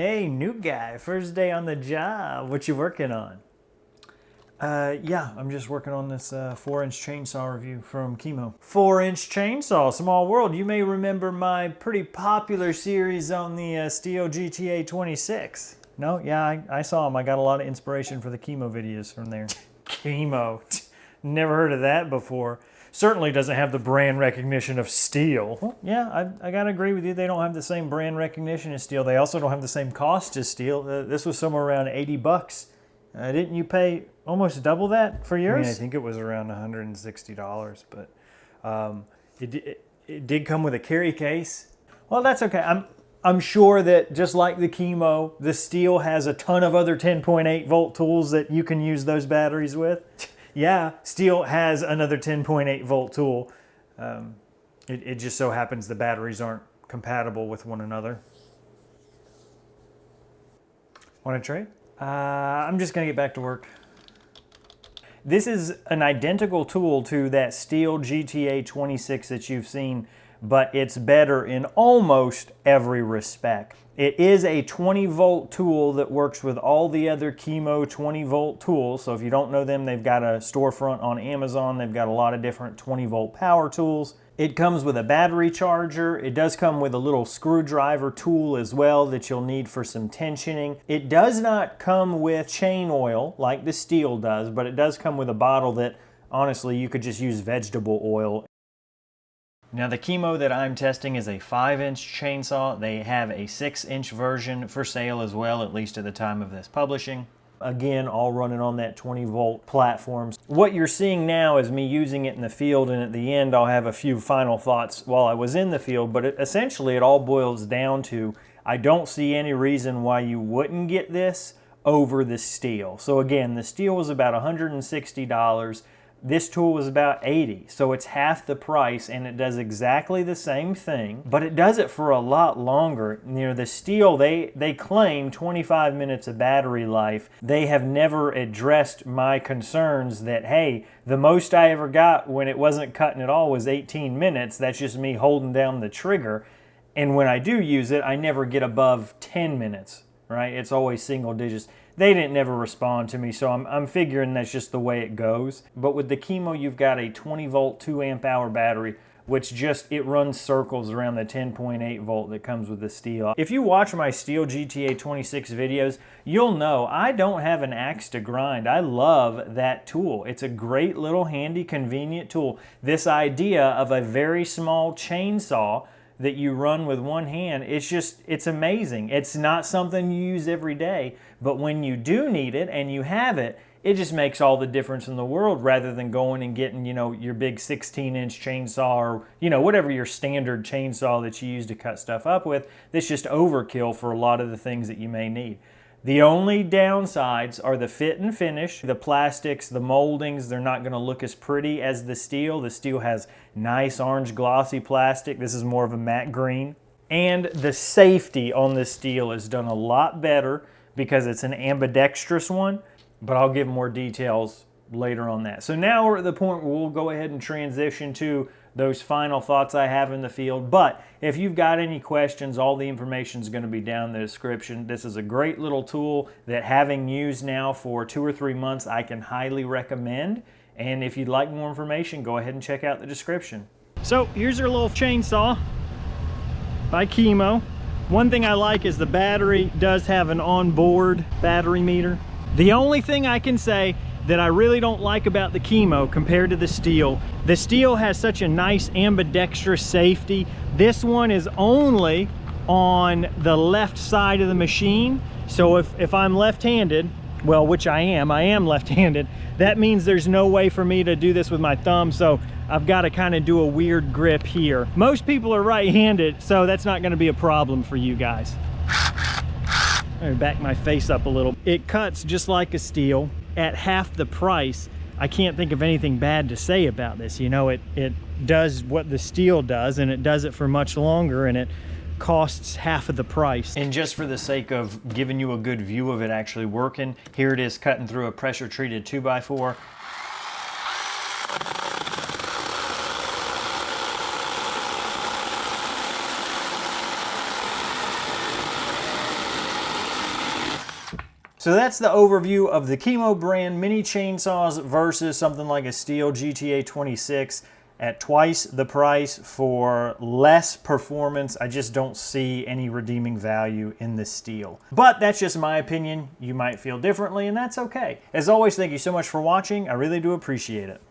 Hey, new guy, first day on the job. What you working on? Yeah, I'm just working on this 4-inch chainsaw review from KIMO. 4-inch chainsaw, small world. You may remember my pretty popular series on the STIHL GTA26. No? Yeah, I saw them. I got a lot of inspiration for the KIMO videos from there. KIMO. Never heard of that before. Certainly doesn't have the brand recognition of STIHL. Well, yeah, I gotta agree with you. They don't have the same brand recognition as STIHL. They also don't have the same cost as STIHL. This was somewhere around 80 bucks. Didn't you pay almost double that for yours? I mean, I think it was around $160, but it did come with a carry case. Well, that's okay. I'm sure that just like the KIMO, the STIHL has a ton of other 10.8 volt tools that you can use those batteries with. Yeah, STIHL has another 10.8 volt tool. It just so happens the batteries aren't compatible with one another. Want to trade? I'm just going to get back to work. This is an identical tool to that STIHL GTA26 that you've seen, but it's better in almost every respect. It is a 20 volt tool that works with all the other KIMO 20 volt tools. So if you don't know them, they've got a storefront on Amazon. They've got a lot of different 20 volt power tools. It comes with a battery charger. It does come with a little screwdriver tool as well that you'll need for some tensioning. It does not come with chain oil like the STIHL does, but it does come with a bottle that honestly you could just use vegetable oil. Now the KIMO that I'm testing is a 5-inch chainsaw. They have a 6-inch version for sale as well, at least at the time of this publishing. Again, all running on that 20 volt platform. What you're seeing now is me using it in the field, and at the end I'll have a few final thoughts while I was in the field, but essentially it all boils down to I don't see any reason why you wouldn't get this over the STIHL. So again, the STIHL was about $160. This tool was about $80, so it's half the price and it does exactly the same thing, but it does it for a lot longer. You know, the STIHL, they claim 25 minutes of battery life. They have never addressed my concerns that, hey, the most I ever got when it wasn't cutting at all was 18 minutes. That's just me holding down the trigger. And when I do use it, I never get above 10 minutes, right? It's always single digits. They didn't never respond to me, so I'm figuring that's just the way it goes. But with the KIMO, you've got a 20 volt, 2 amp hour battery, which it runs circles around the 10.8 volt that comes with the STIHL. If you watch my STIHL GTA26 videos, you'll know I don't have an axe to grind. I love that tool. It's a great little handy, convenient tool. This idea of a very small chainsaw that you run with one hand, it's amazing. It's not something you use every day, but when you do need it and you have it, it just makes all the difference in the world rather than going and getting, you know, your big 16-inch chainsaw or, you know, whatever your standard chainsaw that you use to cut stuff up with. That's just overkill for a lot of the things that you may need. The only downsides are the fit and finish. The plastics, the moldings, they're not going to look as pretty as the STIHL. The STIHL has nice orange glossy plastic. This is more of a matte green. And the safety on the STIHL is done a lot better because it's an ambidextrous one, but I'll give more details later on that. So now we're at the point where we'll go ahead and transition to those final thoughts I have in the field. But if you've got any questions, all the information is going to be down in the description. This is a great little tool that, having used now for 2 or 3 months, I can highly recommend. And if you'd like more information, go ahead and check out the description. So here's our little chainsaw by KIMO. One thing I like is the battery does have an onboard battery meter. The only thing I can say that I really don't like about the KIMO compared to the STIHL has such a nice ambidextrous safety. This one is only on the left side of the machine. So if I'm left-handed, well, which I am left-handed, that means there's no way for me to do this with my thumb. So I've got to kind of do a weird grip here. Most people are right-handed, so that's not going to be a problem for you guys. Let me back my face up a little. It cuts just like a STIHL. At half the price, I can't think of anything bad to say about this. You know, it does what the STIHL does, and it does it for much longer, and it costs half of the price. And just for the sake of giving you a good view of it actually working, here it is cutting through a pressure treated 2x4. So that's the overview of the KIMO brand mini chainsaws versus something like a STIHL GTA26 at twice the price for less performance. I just don't see any redeeming value in this STIHL. But that's just my opinion. You might feel differently, and that's okay. As always, thank you so much for watching. I really do appreciate it.